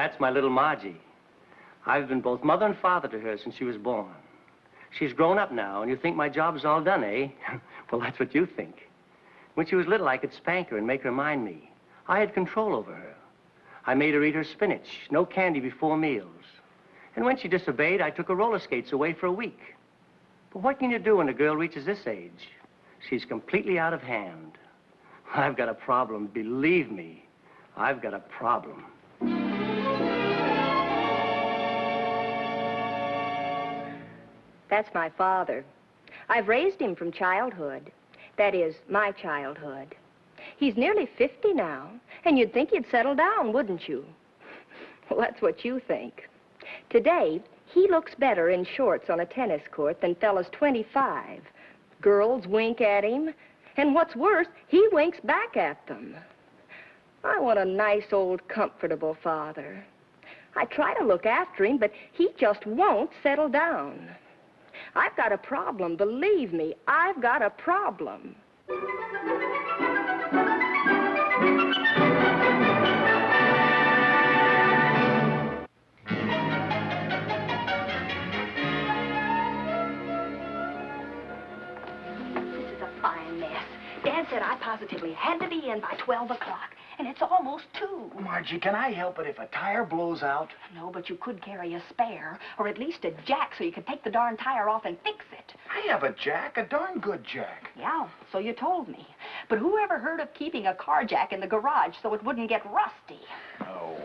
That's my little Margie. I've been both mother and father to her since she was born. She's grown up now, and you think my job's all done, eh? Well, that's what you think. When she was little, I could spank her and make her mind me. I had control over her. I made her eat her spinach, no candy before meals. And when she disobeyed, I took her roller skates away for a week. But what can you do when a girl reaches this age? She's completely out of hand. I've got a problem, believe me. I've got a problem. That's my father. I've raised him from childhood. That is, my childhood. He's nearly 50 now, and you'd think he'd settle down, wouldn't you? Well, that's what you think. Today, he looks better in shorts on a tennis court than fellas 25. Girls wink at him, and what's worse, he winks back at them. I want a nice, old, comfortable father. I try to look after him, but he just won't settle down. I've got a problem, believe me, I've got a problem. This is a fine mess. Dad said I positively had to be in by 12 o'clock, and it's almost 2. Margie, can I help it if a tire blows out? No, but you could carry a spare, or at least a jack so you could take the darn tire off and fix it. I have a jack, a darn good jack. Yeah, so you told me. But who ever heard of keeping a car jack in the garage so it wouldn't get rusty? Oh.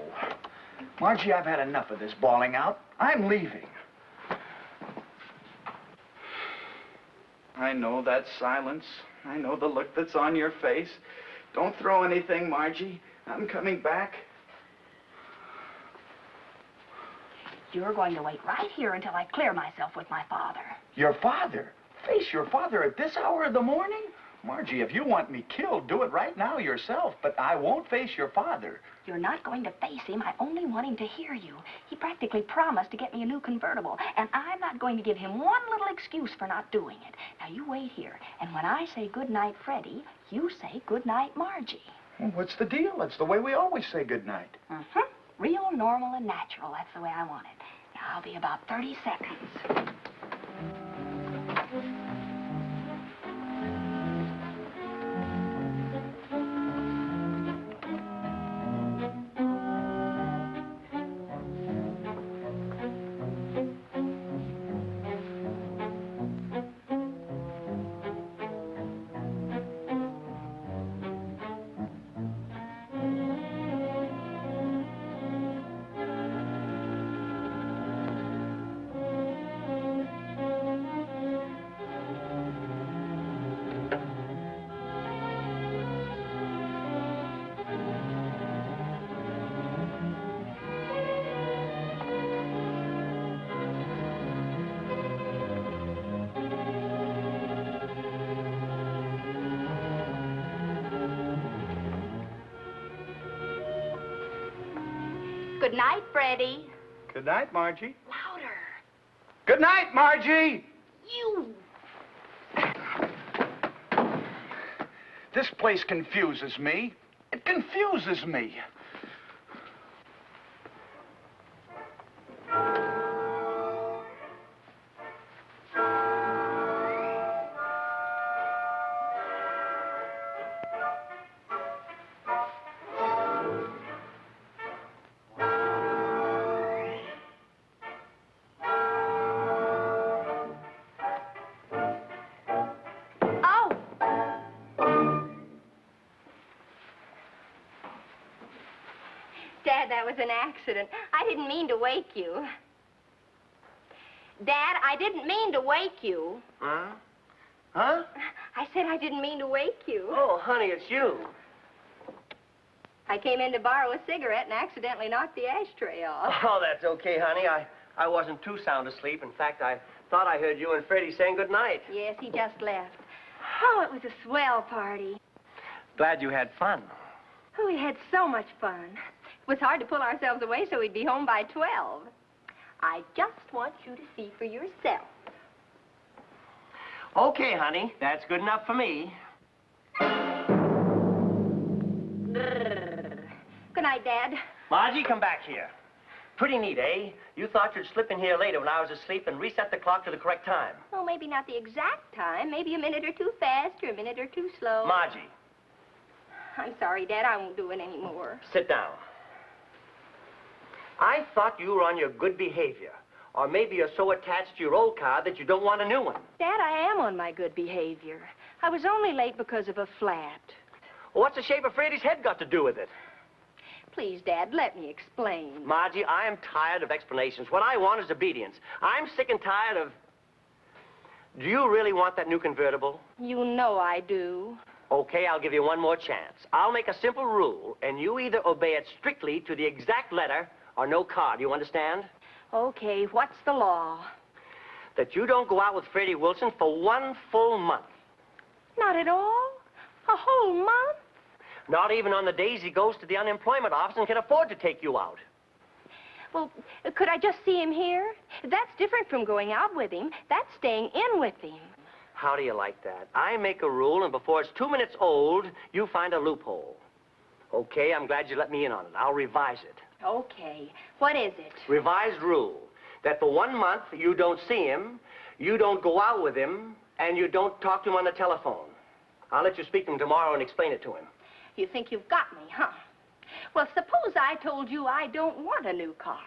Margie, I've had enough of this bawling out. I'm leaving. I know that silence. I know the look that's on your face. Don't throw anything, Margie. I'm coming back. You're going to wait right here until I clear myself with my father. Your father? Face your father at this hour of the morning? Margie, if you want me killed, do it right now yourself, but I won't face your father. You're not going to face him. I only want him to hear you. He practically promised to get me a new convertible, and I'm not going to give him one little excuse for not doing it. Now, you wait here, and when I say good night, Freddie, you say good night, Margie. Well, what's the deal? That's the way we always say good night. Mm-hmm. Real normal and natural. That's the way I want it. Now, I'll be about 30 seconds. Good night, Freddie. Good night, Margie. Louder. Good night, Margie! You. This place confuses me. It confuses me. Dad, that was an accident. I didn't mean to wake you. Dad, I didn't mean to wake you. Huh? Huh? I said I didn't mean to wake you. Oh, honey, it's you. I came in to borrow a cigarette and accidentally knocked the ashtray off. Oh, that's okay, honey. I wasn't too sound asleep. In fact, I thought I heard you and Freddie saying good night. Yes, he just left. Oh, it was a swell party. Glad you had fun. Oh, we had so much fun. It was hard to pull ourselves away so we'd be home by 12. I just want you to see for yourself. Okay, honey. That's good enough for me. Good night, Dad. Margie, come back here. Pretty neat, eh? You thought you'd slip in here later when I was asleep and reset the clock to the correct time. Well, maybe not the exact time. Maybe a minute or two fast or a minute or two slow. Margie. I'm sorry, Dad. I won't do it anymore. Sit down. I thought you were on your good behavior. Or maybe you're so attached to your old car that you don't want a new one. Dad, I am on my good behavior. I was only late because of a flat. Well, what's the shape of Freddie's head got to do with it? Please, Dad, let me explain. Margie, I am tired of explanations. What I want is obedience. I'm sick and tired of... Do you really want that new convertible? You know I do. Okay, I'll give you one more chance. I'll make a simple rule, and you either obey it strictly to the exact letter or no car. Do you understand? Okay, what's the law? That you don't go out with Freddie Wilson for 1 full month. Not at all? A whole month? Not even on the days he goes to the unemployment office and can afford to take you out. Well, could I just see him here? That's different from going out with him. That's staying in with him. How do you like that? I make a rule, and before it's 2 minutes old, you find a loophole. Okay, I'm glad you let me in on it. I'll revise it. Okay. What is it? Revised rule. That for 1 month, you don't see him, you don't go out with him, and you don't talk to him on the telephone. I'll let you speak to him tomorrow and explain it to him. You think you've got me, huh? Well, suppose I told you I don't want a new car.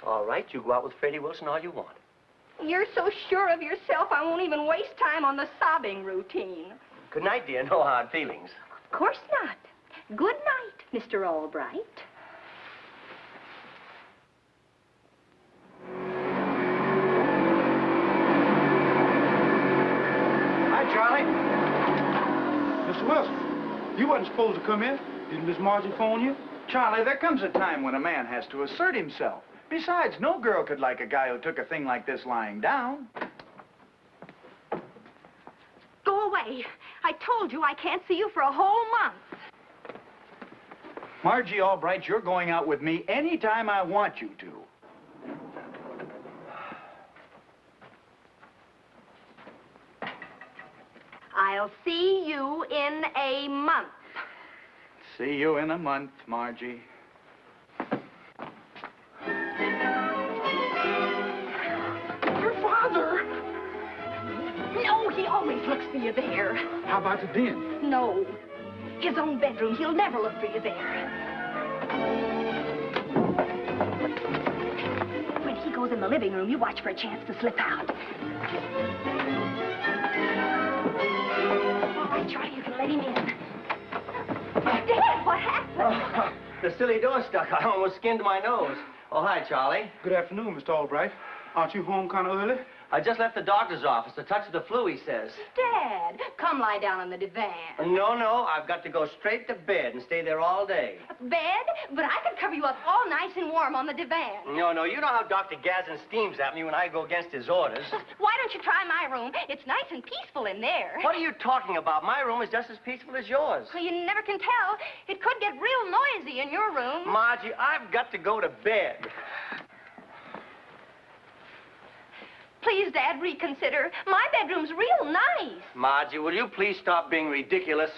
All right, you go out with Freddie Wilson all you want. You're so sure of yourself, I won't even waste time on the sobbing routine. Good night, dear. No hard feelings. Of course not. Good night, Mr. Albright. Hi, Charlie. Mr. Wilson, you wasn't supposed to come in. Didn't Miss Margie phone you? Charlie, there comes a time when a man has to assert himself. Besides, no girl could like a guy who took a thing like this lying down. Go away. I told you I can't see you for a whole month. Margie Albright, you're going out with me anytime I want you to. I'll see you in a month. See you in a month, Margie. Your father! No, he always looks for you there. How about the den? No. His own bedroom. He'll never look for you there. When he goes in the living room, you watch for a chance to slip out. All right, Charlie, you can let him in. Dad, what happened? Oh, the silly door stuck. I almost skinned my nose. Oh, hi, Charlie. Good afternoon, Mr. Albright. Aren't you home kind of early? I just left the doctor's office. A touch of the flu, he says. Dad, come lie down on the divan. No, I've got to go straight to bed and stay there all day. Bed? But I could cover you up all nice and warm on the divan. No, you know how Dr. Gazin steams at me when I go against his orders. Why don't you try my room? It's nice and peaceful in there. What are you talking about? My room is just as peaceful as yours. Well, you never can tell. It could get real noisy in your room. Margie, I've got to go to bed. Please, Dad, reconsider. My bedroom's real nice. Margie, will you please stop being ridiculous?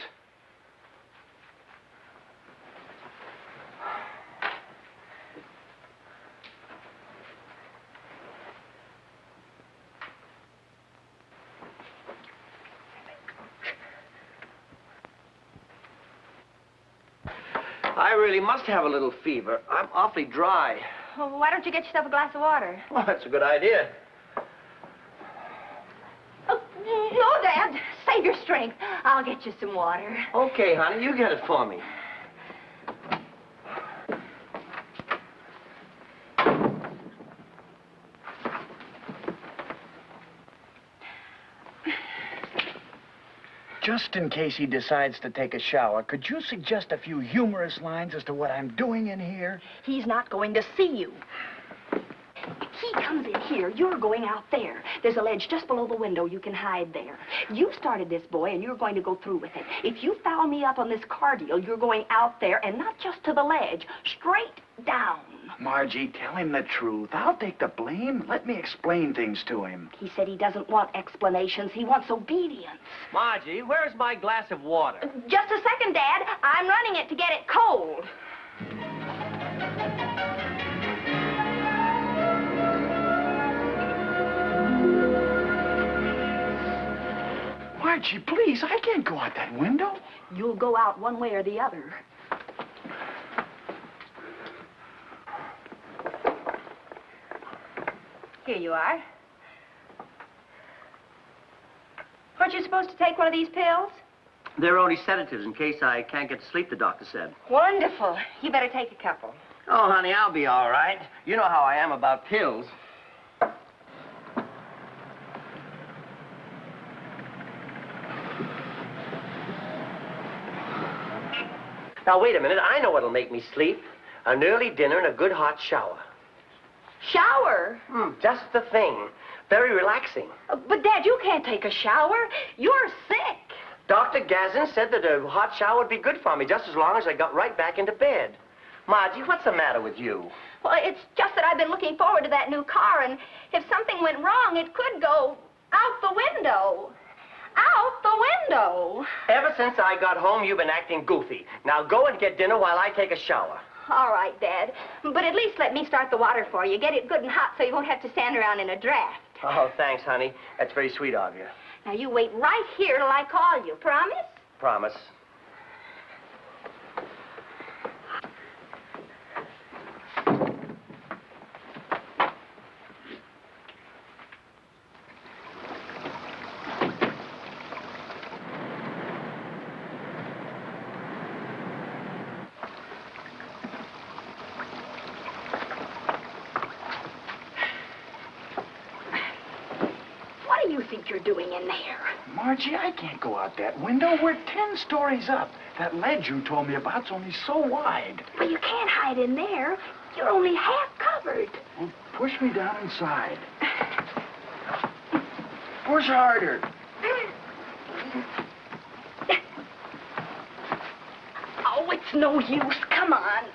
I really must have a little fever. I'm awfully dry. Well, why don't you get yourself a glass of water? Well, that's a good idea. No, Dad. Save your strength. I'll get you some water. Okay, honey, you get it for me. Just in case he decides to take a shower, could you suggest a few humorous lines as to what I'm doing in here? He's not going to see you. He comes in here, you're going out there. There's a ledge just below the window. You can hide there. You started this, boy, and you're going to go through with it. If you foul me up on this car deal, you're going out there, and not just to the ledge, straight down. Margie, tell him the truth. I'll take the blame. Let me explain things to him. He said he doesn't want explanations. He wants obedience. Margie, where's my glass of water? Just a second, Dad. I'm running it to get it cold. Margie, please, I can't go out that window. You'll go out one way or the other. Here you are. Weren't you supposed to take one of these pills? They're only sedatives in case I can't get to sleep, the doctor said. Wonderful. You better take a couple. Oh, honey, I'll be all right. You know how I am about pills. Now, wait a minute. I know what'll make me sleep. An early dinner and a good hot shower. Shower? Just the thing. Very relaxing. But, Dad, you can't take a shower. You're sick. Dr. Gazin said that a hot shower would be good for me just as long as I got right back into bed. Margie, what's the matter with you? Well, it's just that I've been looking forward to that new car, and if something went wrong, it could go out the window. Out the window. Ever since I got home, you've been acting goofy. Now go and get dinner while I take a shower. All right, Dad. But at least let me start the water for you. Get it good and hot so you won't have to stand around in a draft. Oh, thanks, honey. That's very sweet of you. Now, you wait right here till I call you. Promise? Promise. What do you think you're doing in there? Margie, I can't go out that window. We're 10 stories up. That ledge you told me about's only so wide. Well, you can't hide in there. You're only half covered. Well, push me down inside. Push harder. Oh, it's no use. Come on.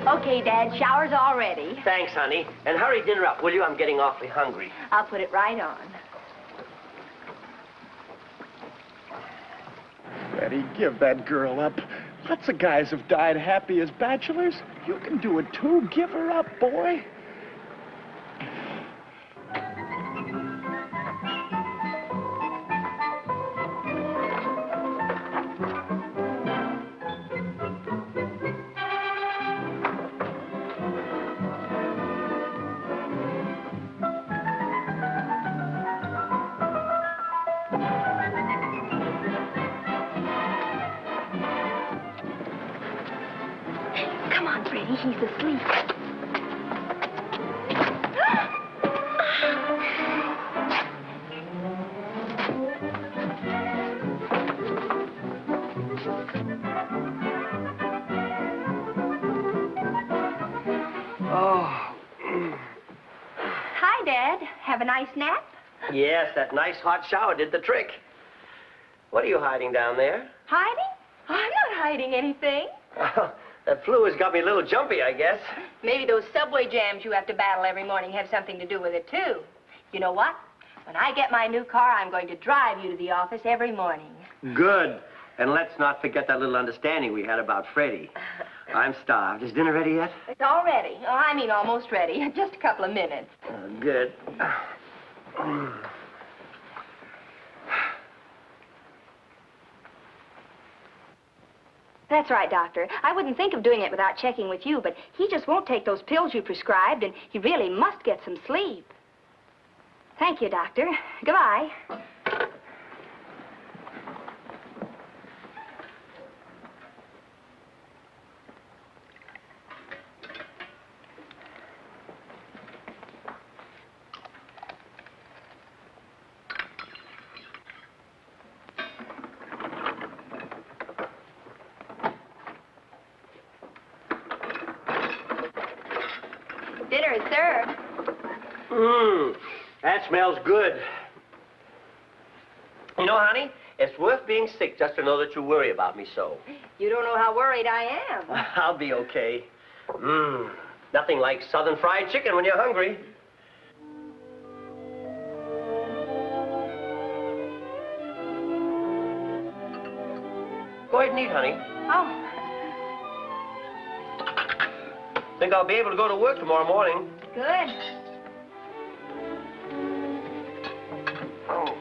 Okay, Dad. Shower's all ready. Thanks, honey. And hurry dinner up, will you? I'm getting awfully hungry. I'll put it right on. Freddie, give that girl up. Lots of guys have died happy as bachelors. You can do it too. Give her up, boy. Come on, Freddie. He's asleep. Oh. Hi, Dad. Have a nice nap? Yes, that nice hot shower did the trick. What are you hiding down there? Hiding? I'm not hiding anything. That flu has got me a little jumpy, I guess. Maybe those subway jams you have to battle every morning have something to do with it, too. You know what? When I get my new car, I'm going to drive you to the office every morning. Good. And let's not forget that little understanding we had about Freddie. I'm starved. Is dinner ready yet? It's all ready. Oh, I mean almost ready. Just a couple of minutes. Good. That's right, Doctor. I wouldn't think of doing it without checking with you, but he just won't take those pills you prescribed, and he really must get some sleep. Thank you, Doctor. Goodbye. Dinner is served. That smells good. You know, honey, it's worth being sick just to know that you worry about me so. You don't know how worried I am. I'll be okay. Nothing like southern fried chicken when you're hungry. Go ahead and eat, honey. Oh. Think I'll be able to go to work tomorrow morning. Good. Oh.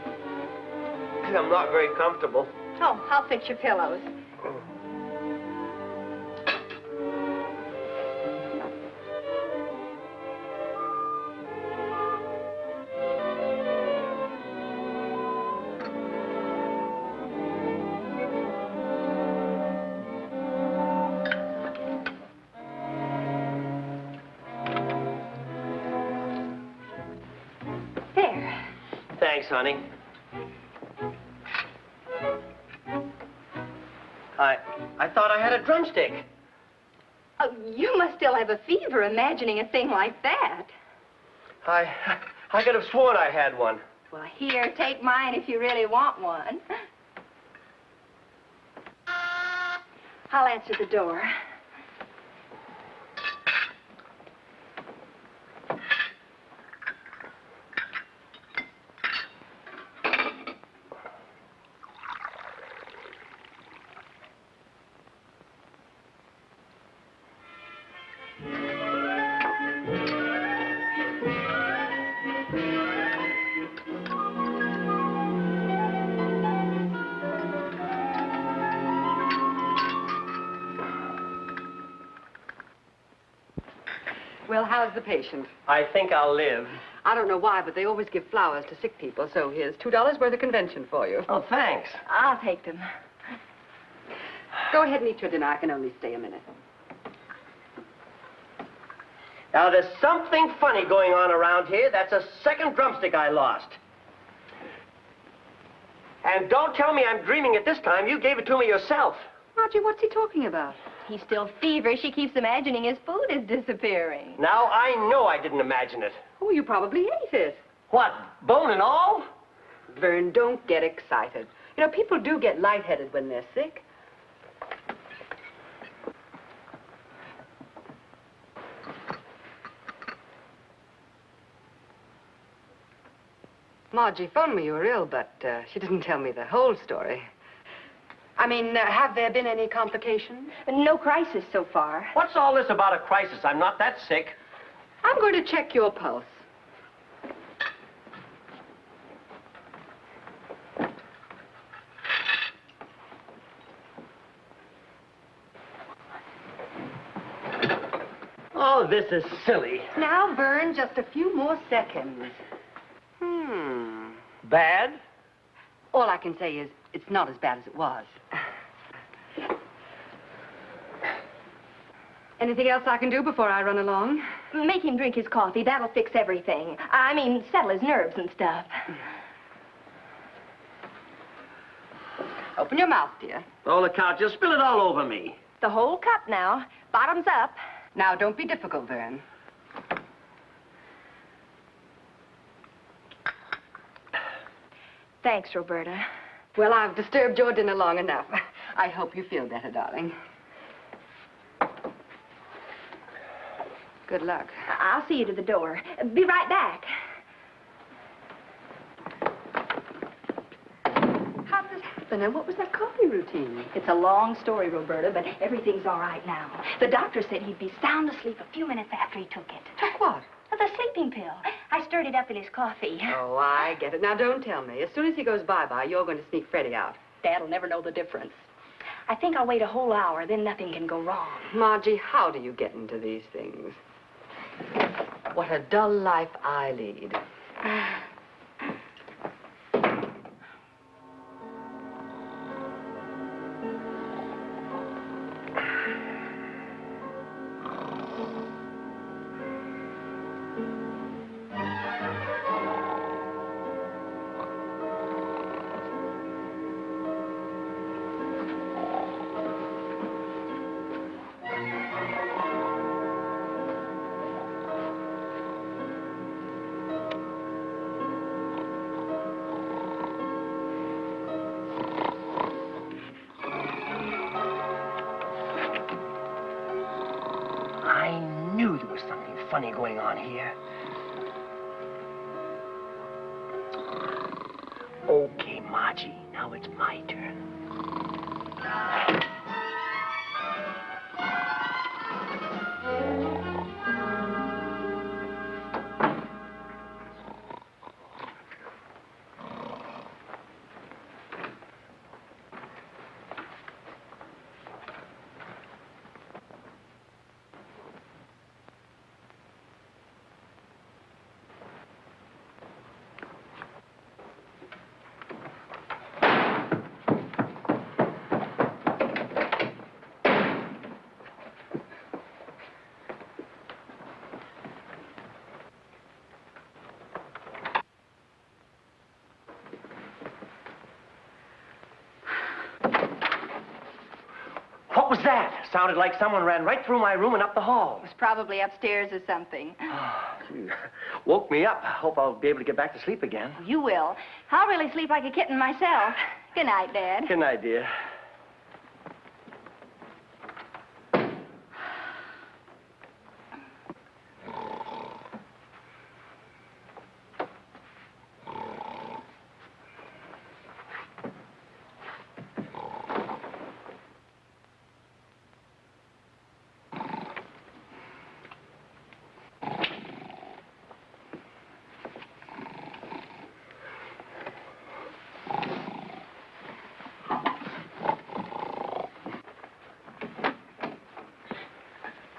I'm not very comfortable. Oh, I'll fix your pillows. There. Thanks, honey. I thought I had a drumstick. Oh, you must still have a fever imagining a thing like that. I could have sworn I had one. Well, here, take mine if you really want one. I'll answer the door. Well, how's the patient? I think I'll live. I don't know why, but they always give flowers to sick people, so here's $2 worth of convention for you. Oh, thanks. I'll take them. Go ahead and eat your dinner. I can only stay a minute. Now, there's something funny going on around here. That's a second drumstick I lost. And don't tell me I'm dreaming it this time. You gave it to me yourself. Margie, what's he talking about? He's still feverish. He keeps imagining his food is disappearing. Now, I know I didn't imagine it. Oh, you probably ate it. What, bone and all? Vern, don't get excited. You know, people do get lightheaded when they're sick. Margie phoned me you were ill, but she didn't tell me the whole story. I mean, have there been any complications? No crisis so far. What's all this about a crisis? I'm not that sick. I'm going to check your pulse. Oh, this is silly. Now, Vern, just a few more seconds. Bad? All I can say is it's not as bad as it was. Anything else I can do before I run along? Make him drink his coffee. That'll fix everything. I mean, settle his nerves and stuff. Open your mouth, dear. Oh, look out. You'll spill it all over me. The whole cup now. Bottoms up. Now, don't be difficult, Vern. Thanks, Roberta. Well, I've disturbed your dinner long enough. I hope you feel better, darling. Good luck. I'll see you to the door. Be right back. How did this happen, and what was that coffee routine? It's a long story, Roberta, but everything's all right now. The doctor said he'd be sound asleep a few minutes after he took it. Took what? The sleeping pill. I stirred it up in his coffee. Oh, I get it. Now, don't tell me. As soon as he goes bye-bye, you're going to sneak Freddie out. Dad'll never know the difference. I think I'll wait a whole hour, then nothing can go wrong. Margie, how do you get into these things? What a dull life I lead. funny going on here. Okay, Margie, now it's my turn. What was that? Sounded like someone ran right through my room and up the hall. It was probably upstairs or something. You woke me up. I hope I'll be able to get back to sleep again. You will. I'll really sleep like a kitten myself. Good night, Dad. Good night, dear.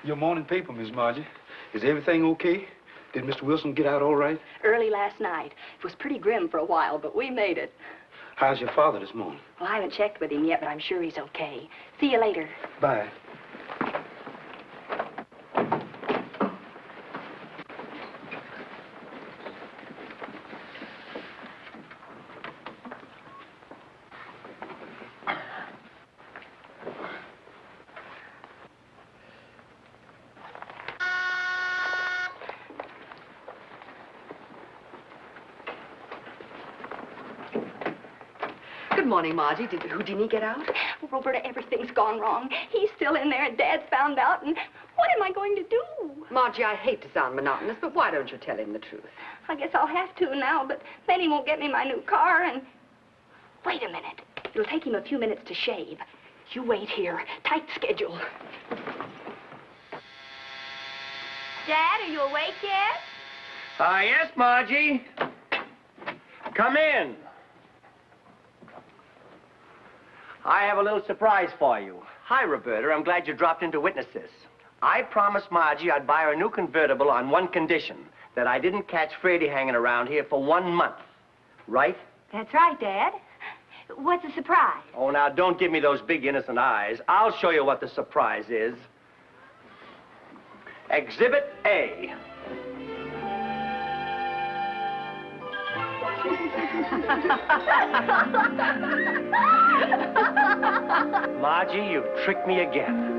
Your morning paper, Miss Margie. Is everything okay? Did Mr. Wilson get out all right? Early last night. It was pretty grim for a while, but we made it. How's your father this morning? Well, I haven't checked with him yet, but I'm sure he's okay. See you later. Bye. Good morning, Margie. Did Houdini get out? Oh, Roberta, everything's gone wrong. He's still in there, and Dad's found out, and what am I going to do? Margie, I hate to sound monotonous, but why don't you tell him the truth? I guess I'll have to now, but then he won't get me my new car, and... Wait a minute. It'll take him a few minutes to shave. You wait here. Tight schedule. Dad, are you awake yet? Yes, Margie. Come in. I have a little surprise for you. Hi, Roberta. I'm glad you dropped in to witness this. I promised Margie I'd buy her a new convertible on one condition, that I didn't catch Freddie hanging around here for 1 month. Right? That's right, Dad. What's the surprise? Oh, now, don't give me those big innocent eyes. I'll show you what the surprise is. Exhibit A. Margie, you've tricked me again.